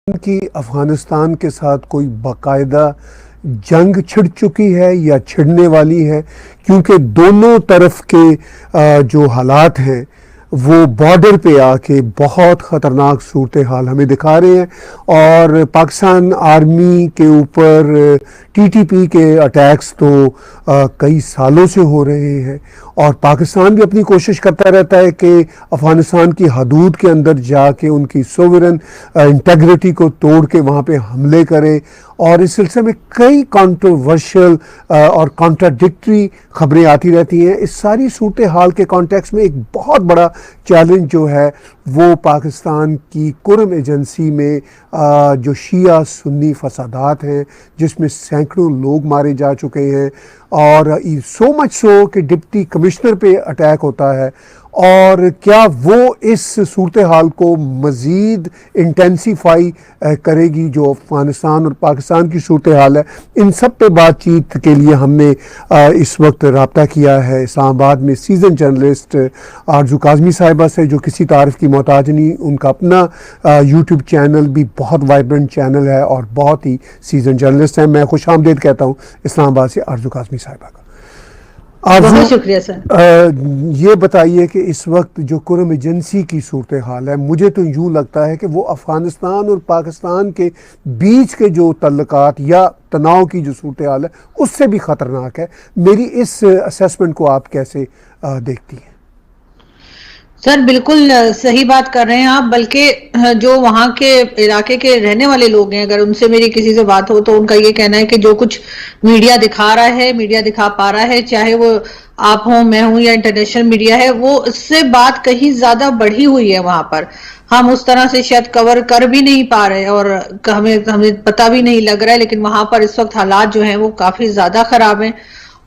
कि अफगानिस्तान के साथ कोई बाकायदा जंग छिड़ चुकी है या छिड़ने वाली है, क्योंकि दोनों तरफ के जो हालात हैं वो बॉर्डर पे आके बहुत ख़तरनाक सूरत हाल हमें दिखा रहे हैं। और पाकिस्तान आर्मी के ऊपर टीटीपी के अटैक्स तो कई सालों से हो रहे हैं, और पाकिस्तान भी अपनी कोशिश करता रहता है कि अफ़गानिस्तान की हदूद के अंदर जाके उनकी सोवरेन इंटेग्रिटी को तोड़ के वहाँ पे हमले करे। और इस सिलसिले में कई कंट्रोवर्शियल और कॉन्ट्राडिक्टरी खबरें आती रहती हैं। इस सारी सूरत हाल के कॉन्टेक्स्ट में एक बहुत बड़ा चैलेंज जो है वो पाकिस्तान की कुरम एजेंसी में जो शिया सुन्नी फसादात हैं, जिसमें सैकड़ों लोग मारे जा चुके हैं, और सो मच सो कि डिप्टी कमिश्नर पे अटैक होता है। और क्या वो इस सूरत हाल को मज़ीद इंटेंसीफाई करेगी जो अफ़गानिस्तान और पाकिस्तान की सूरत हाल है। इन सब पे बातचीत के लिए हमने इस वक्त रब्ता किया है इस्लामाबाद में सीज़न जर्नलिस्ट आरजू काज़मी साहिबा से, जो किसी तारीफ़ की मोहताज नहीं। उनका अपना यूट्यूब चैनल भी बहुत वाइब्रेंट चैनल है और बहुत ही सीज़न जर्नलिस्ट हैं। मैं खुश आमदीद कहता हूँ इस्लामाबाद से आरजू काज़मी साहिबा का। बहुत शुक्रिया सर। ये बताइए कि इस वक्त जो कुरम एजेंसी की सूरत हाल है, मुझे तो यूँ लगता है कि वो अफ़गानिस्तान और पाकिस्तान के बीच के जो तल्लुकात या तनाव की जो सूरत हाल है उससे भी ख़तरनाक है। मेरी इस असेसमेंट को आप कैसे देखती हैं? सर बिल्कुल सही बात कर रहे हैं आप। बल्कि जो वहाँ के इलाके के रहने वाले लोग हैं, अगर उनसे मेरी किसी से बात हो तो उनका ये कहना है कि जो कुछ मीडिया दिखा रहा है, मीडिया दिखा पा रहा है, चाहे वो आप हो, मैं हूं या इंटरनेशनल मीडिया है, वो इससे बात कहीं ज्यादा बढ़ी हुई है। वहां पर हम उस तरह से शायद कवर कर भी नहीं पा रहे और हमें पता भी नहीं लग रहा है। लेकिन वहां पर इस वक्त हालात जो हैं वो काफी ज्यादा खराब हैं।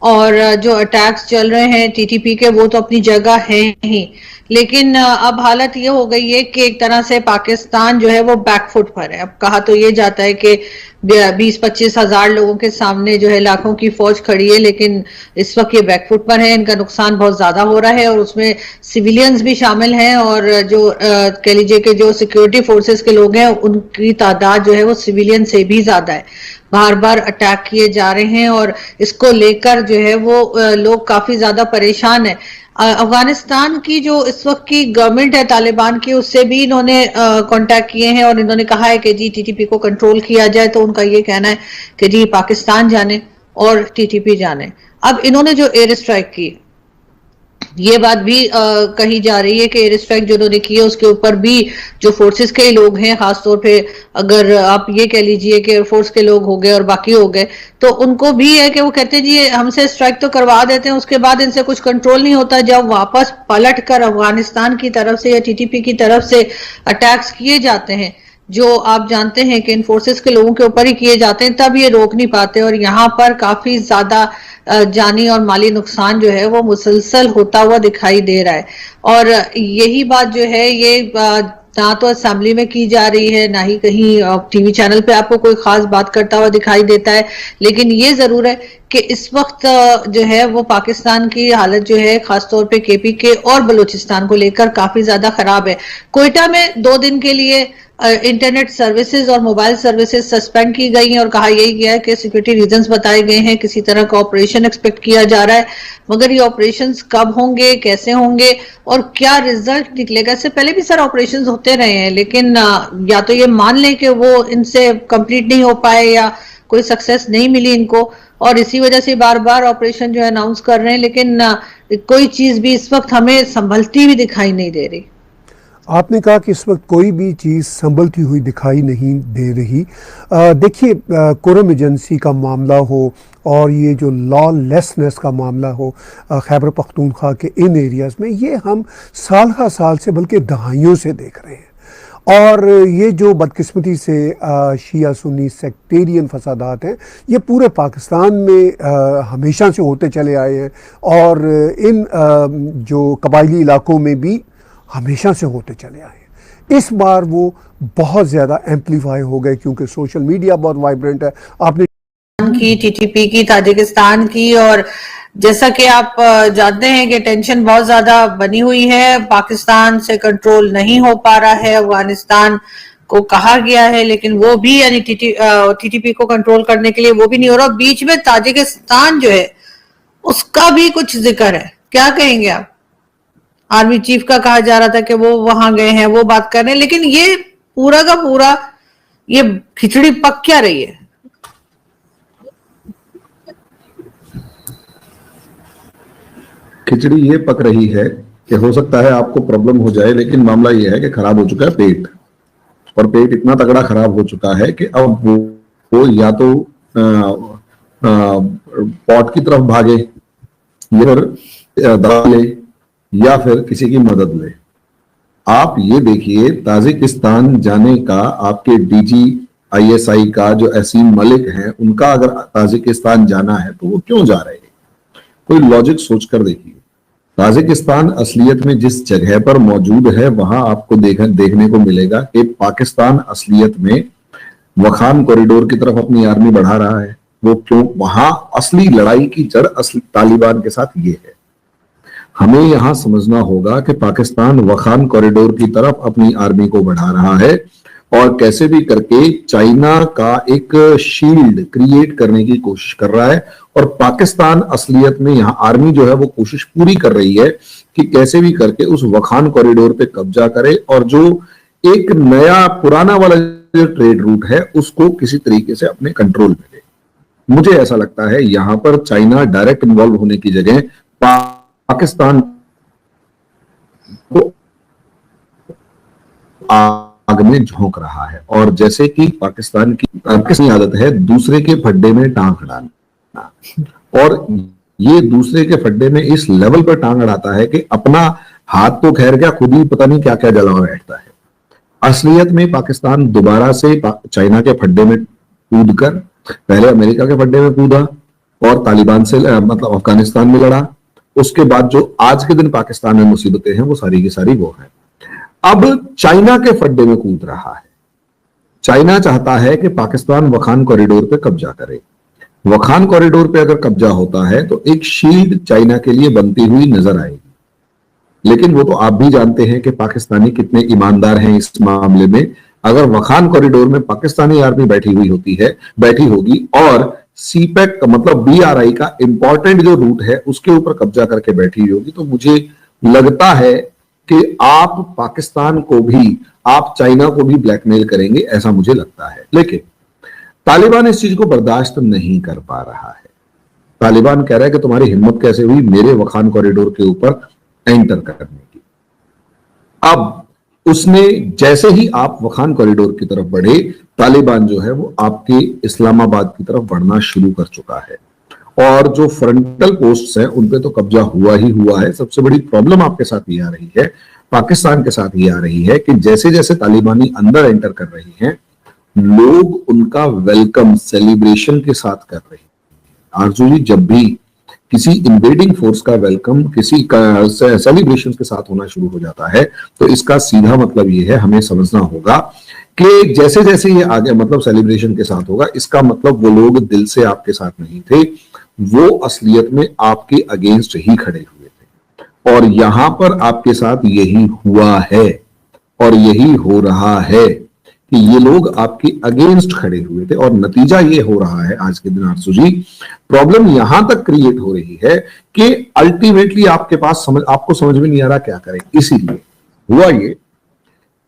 और जो अटैक्स चल रहे हैं टीटीपी के, वो तो अपनी जगह है ही, लेकिन अब हालत ये हो गई है कि एक तरह से पाकिस्तान जो है वो बैकफुट पर है। अब कहा तो ये जाता है कि 20-25 हजार लोगों के सामने जो है लाखों की फौज खड़ी है, लेकिन इस वक्त ये बैकफुट पर है। इनका नुकसान बहुत ज्यादा हो रहा है और उसमें सिविलियंस भी शामिल हैं, और जो कह लीजिए कि जो सिक्योरिटी फोर्सेस के लोग हैं उनकी तादाद जो है वो सिविलियन से भी ज्यादा है। बार बार अटैक किए जा रहे हैं और इसको लेकर जो है वो लोग काफी ज्यादा परेशान है। अफगानिस्तान की जो इस वक्त की गवर्नमेंट है तालिबान की, उससे भी इन्होंने कांटेक्ट किए हैं और इन्होंने कहा है कि जी टीटीपी को कंट्रोल किया जाए। तो उनका ये कहना है कि जी पाकिस्तान जाने और टीटीपी जाने। अब इन्होंने जो एयर स्ट्राइक की, ये बात भी कही जा रही है कि एयर स्ट्राइक जो उन्होंने की है उसके ऊपर भी जो फोर्सेस के लोग हैं, खासतौर पे अगर आप ये कह लीजिए कि एयरफोर्स के लोग हो गए और बाकी हो गए, तो उनको भी है कि वो कहते हैं जी हमसे स्ट्राइक तो करवा देते हैं, उसके बाद इनसे कुछ कंट्रोल नहीं होता। जब वापस पलट कर अफगानिस्तान की तरफ से या टीटीपी की तरफ से अटैक्स किए जाते हैं, जो आप जानते हैं कि इन फोर्सेस के लोगों के ऊपर ही किए जाते हैं, तब ये रोक नहीं पाते। और यहाँ पर काफी ज्यादा जानी और माली नुकसान जो है वो मुसलसल होता हुआ दिखाई दे रहा है। और यही बात जो है ये ना तो असेंबली में की जा रही है, ना ही कहीं टीवी चैनल पे आपको कोई खास बात करता हुआ दिखाई देता है। लेकिन ये जरूर है कि इस वक्त जो है वो पाकिस्तान की हालत जो है खासतौर पे केपी के और बलूचिस्तान को लेकर काफी ज्यादा खराब है। क्वेटा में 2 दिन के लिए इंटरनेट सर्विसेज और मोबाइल सर्विसेज सस्पेंड की गई हैं और कहा यही गया है कि सिक्योरिटी रीजंस बताए गए हैं, किसी तरह का ऑपरेशन एक्सपेक्ट किया जा रहा है। मगर ये ऑपरेशंस कब होंगे, कैसे होंगे और क्या रिजल्ट निकलेगा, इससे पहले भी सर ऑपरेशंस होते रहे हैं, लेकिन या तो ये मान लें कि वो इनसे कंप्लीट नहीं हो पाए या कोई सक्सेस नहीं मिली इनको, और इसी वजह से बार बार ऑपरेशन जो है अनाउंस कर रहे हैं, लेकिन कोई चीज भी इस वक्त हमें संभलती हुई दिखाई नहीं दे रही। आपने कहा कि इस वक्त कोई भी चीज़ संभलती हुई दिखाई नहीं दे रही। देखिए, कुरम एजेंसी का मामला हो और ये जो लॉलेसनेस का मामला हो खैबर पख्तूनख्वा के इन एरियाज़ में, ये हम साल हा साल से बल्कि दहाइयों से देख रहे हैं। और ये जो बदकिस्मती से शिया सुन्नी सेक्टेरियन फसादात हैं, ये पूरे पाकिस्तान में हमेशा से होते चले आए हैं, और इन जो कबायली इलाकों में भी हमेशा से होते चले आए हैं। इस बार वो बहुत ज़्यादा एम्पलीफाई हो गए क्योंकि सोशल मीडिया बहुत वाइब्रेंट है। आपने की, टीटीपी की, ताजिकिस्तान की, और जैसा कि आप जानते हैं कि टेंशन बहुत ज्यादा बनी हुई है, पाकिस्तान से कंट्रोल नहीं हो पा रहा है, अफगानिस्तान को कहा गया है, लेकिन वो भी यानी टीटीपी को कंट्रोल करने के लिए वो भी नहीं हो रहा। बीच में ताजिकिस्तान जो है उसका भी कुछ जिक्र है, क्या कहेंगे आप? आर्मी चीफ का कहा जा रहा था कि वो वहां गए हैं, वो बात कर रहे हैं, लेकिन ये पूरा का पूरा ये खिचड़ी पक क्या रही है? खिचड़ी ये पक रही है कि हो सकता है आपको प्रॉब्लम हो जाए, लेकिन मामला ये है कि खराब हो चुका है पेट, और पेट इतना तगड़ा खराब हो चुका है कि अब वो या तो पॉट की तरफ भागे, या फिर दवा ले, या फिर किसी की मदद ले। आप ये देखिए, ताजिकिस्तान जाने का आपके डीजी आईएसआई का जो असीम मलिक है, उनका अगर ताजिकिस्तान जाना है तो वो क्यों जा रहे हैं? कोई लॉजिक सोचकर देखिए। ताजिकिस्तान असलियत में जिस जगह पर मौजूद है, वहां आपको देखने को मिलेगा कि पाकिस्तान असलियत में वखान कॉरिडोर की तरफ अपनी आर्मी बढ़ा रहा है। वो क्यों? वहां असली लड़ाई की जड़ असली तालिबान के साथ ये है। हमें यहां समझना होगा कि पाकिस्तान वखान कॉरिडोर की तरफ अपनी आर्मी को बढ़ा रहा है, और कैसे भी करके चाइना का एक शील्ड क्रिएट करने की कोशिश कर रहा है। और पाकिस्तान असलियत में यहां आर्मी जो है वो कोशिश पूरी कर रही है कि कैसे भी करके उस वखान कॉरिडोर पे कब्जा करे, और जो एक नया पुराना वाला जो ट्रेड रूट है उसको किसी तरीके से अपने कंट्रोल में ले। मुझे ऐसा लगता है यहां पर चाइना डायरेक्ट इन्वॉल्व होने की जगह पाकिस्तान को आग में झोंक रहा है। और जैसे कि पाकिस्तान की आदत है दूसरे के फड्डे में टांग अड़ाना, और ये दूसरे के फड्डे में इस लेवल पर टांग अड़ाता है कि अपना हाथ तो खैर क्या, खुद ही पता नहीं क्या क्या जला बैठता है। असलियत में पाकिस्तान दोबारा से चाइना के फड्डे में कूदकर पहले अमेरिका के फड्डे में कूदा और तालिबान से मतलब अफगानिस्तान में लड़ा। उसके बाद जो आज के दिन पाकिस्तान में मुसीबतें हैं वो सारी की सारी वो है। अब चाइना के फड्डे में कूद रहा है। चाइना चाहता है कि पाकिस्तान वखान कॉरिडोर पे कब्जा करे। वखान कॉरिडोर पे अगर कब्जा होता है तो एक शील्ड चाइना के लिए बनती हुई नजर आएगी। लेकिन वो तो आप भी जानते हैं कि पाकिस्तानी कितने ईमानदार हैं इस मामले में। अगर वखान कॉरिडोर में पाकिस्तानी आर्मी बैठी होगी और सीपैक का मतलब बीआरआई का इंपॉर्टेंट जो रूट है उसके ऊपर कब्जा करके बैठी होगी, तो मुझे लगता है कि आप पाकिस्तान को भी, आप चाइना को भी ब्लैकमेल करेंगे, ऐसा मुझे लगता है। लेकिन तालिबान इस चीज को बर्दाश्त नहीं कर पा रहा है। तालिबान कह रहा है कि तुम्हारी हिम्मत कैसे हुई मेरे वखान कॉरिडोर के ऊपर एंटर करने की। अब उसने जैसे ही आप वखान कॉरिडोर की तरफ बढ़े, तालिबान जो है वो आपके इस्लामाबाद की तरफ बढ़ना शुरू कर चुका है, और जो फ्रंटल पोस्ट्स हैं उन पे तो कब्जा हुआ ही हुआ है। सबसे बड़ी प्रॉब्लम आपके साथ ये आ रही है, पाकिस्तान के साथ ये आ रही है कि जैसे जैसे तालिबानी अंदर एंटर कर रही हैं, लोग उनका वेलकम सेलिब्रेशन के साथ कर रहे हैं। आरजू जी, जब भी किसी इन्वेडिंग फोर्स का वेलकम किसी का सेलिब्रेशन के साथ होना शुरू हो जाता है, तो इसका सीधा मतलब ये है, हमें समझना होगा कि जैसे जैसे ये आगे मतलब सेलिब्रेशन के साथ होगा, इसका मतलब वो लोग दिल से आपके साथ नहीं थे, वो असलियत में आपके अगेंस्ट ही खड़े हुए थे। और यहां पर आपके साथ यही हुआ है और यही हो रहा है कि ये लोग आपके अगेंस्ट खड़े हुए थे, और नतीजा ये हो रहा है आज के दिन आरजू जी, प्रॉब्लम यहां तक क्रिएट हो रही है कि अल्टीमेटली आपके पास आपको समझ में नहीं आ रहा क्या करें। इसीलिए हुआ ये,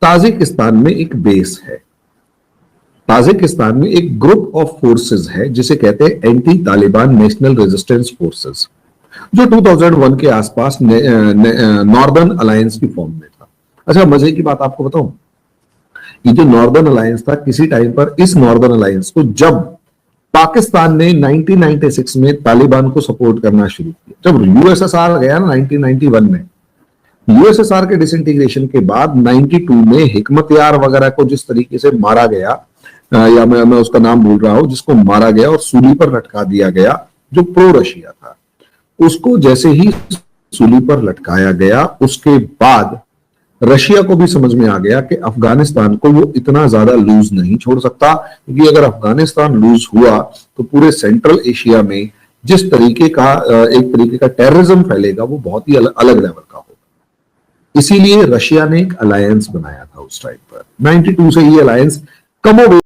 ताजिकिस्तान में एक बेस है, ताजिकिस्तान में एक ग्रुप ऑफ फोर्सेस है जिसे कहते हैं anti Taliban national resistance forces, जो 2001 के आसपास नॉर्दर्न अलायंस की फॉर्म में था। अच्छा, मजे की बात आपको बताऊं, ये जो नॉर्दर्न अलायंस था, किसी टाइम पर इस नॉर्दर्न अलायंस को जब पाकिस्तान ने 1996 में तालिबान को सपोर्ट करना शुरू किया, जब यूएसएसआर गया ना 1991 में, यूएसएसआर के डिसइंटीग्रेशन के बाद 92 में हिकमत यार वगैरह को जिस तरीके से मारा गया, या मैं उसका नाम भूल रहा हूं, जिसको मारा गया और सूली पर लटका दिया गया, जो प्रो रशिया था, उसको जैसे ही सूली पर लटकाया गया, उसके बाद रशिया को भी समझ में आ गया कि अफगानिस्तान को वो इतना ज्यादा लूज नहीं छोड़ सकता, क्योंकि अगर अफगानिस्तान लूज हुआ तो पूरे सेंट्रल एशिया में जिस तरीके का एक तरीके का टेररिज्म फैलेगा वो बहुत ही अलग लेवल का होगा। इसीलिए रशिया ने एक अलायंस बनाया था उस टाइम पर। 92 से ये अलायंस कमोबेश